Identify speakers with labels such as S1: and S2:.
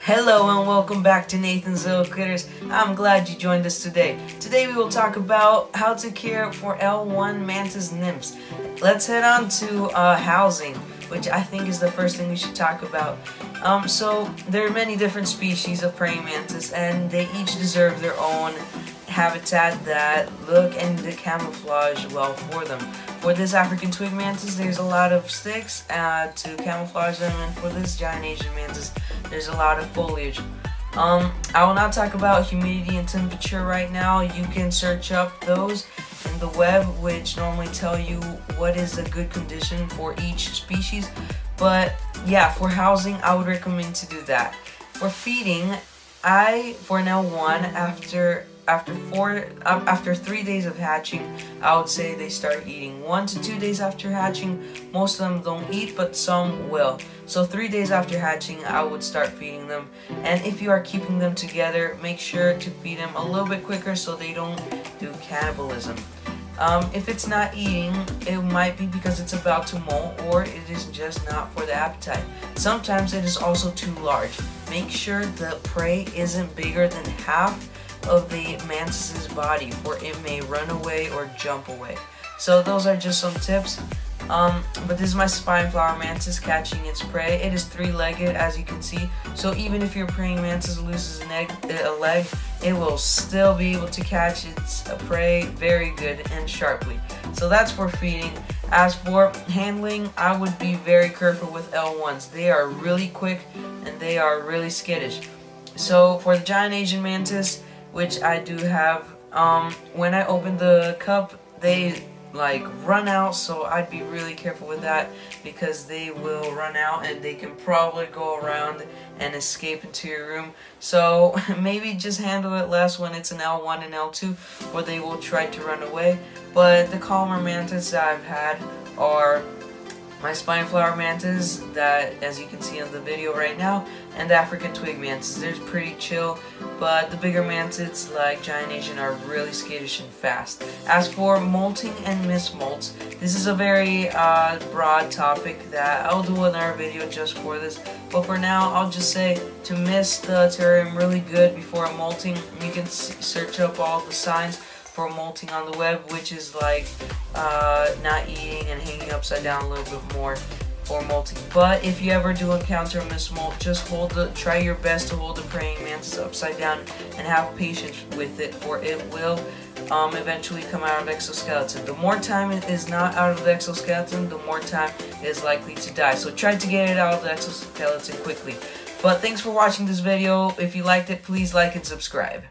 S1: Hello and welcome back to Nathan's Little Critters. I'm glad you joined us today. Today we will talk about how to care for L1 mantis nymphs. Let's head on to housing, which I think is the first thing we should talk about. So there are many different species of praying mantis, and they each deserve their own habitat that look and camouflage well for them. For this African twig mantis, there's a lot of sticks to camouflage them, and for this giant Asian mantis, there's a lot of foliage. I will not talk about humidity and temperature right now. You can search up those in the web, which normally tell you what is a good condition for each species. But yeah, for housing, I would recommend to do that. For feeding, for an L1, after 3 days of hatching, I would say they start eating. 1 to 2 days after hatching, most of them don't eat, but some will. So 3 days after hatching, I would start feeding them. And if you are keeping them together, make sure to feed them a little bit quicker so they don't do cannibalism. If it's not eating, it might be because it's about to molt, or it is just not for the appetite. Sometimes it is also too large. Make sure the prey isn't bigger than half of the mantis's body, or it may run away or jump away. So those are just some tips. But this is my spine flower mantis catching its prey. It is three-legged, as you can see, so even if your praying mantis loses a leg, it will still be able to catch its prey very good and sharply. So that's for feeding. As for handling, I would be very careful with L1s. They are really quick and they are really skittish. So for the giant Asian mantis, which I do have, when I open the cup, they run out, so I'd be really careful with that, because they will run out and they can probably go around and escape into your room. So maybe just handle it less when it's an L1 and L2, or they will try to run away. But the calmer mantis that I've had are my spine flower mantis, that as you can see on the video right now, and the African twig mantis. They're pretty chill, but the bigger mantids like giant Asian are really skittish and fast. As for molting and mismolts, this is a very broad topic that I'll do another video just for this. But for now, I'll just say to mist the terrarium really good before molting. You can search up all the signs for molting on the web, which is like not eating and hanging upside down a little bit more for molting. But if you ever do encounter a mismolt, just try your best to hold the praying mantis upside down and have patience with it, for it will eventually come out of the exoskeleton. The more time it is not out of the exoskeleton, the more time it is likely to die. So try to get it out of the exoskeleton quickly. But thanks for watching this video. If you liked it, please like and subscribe.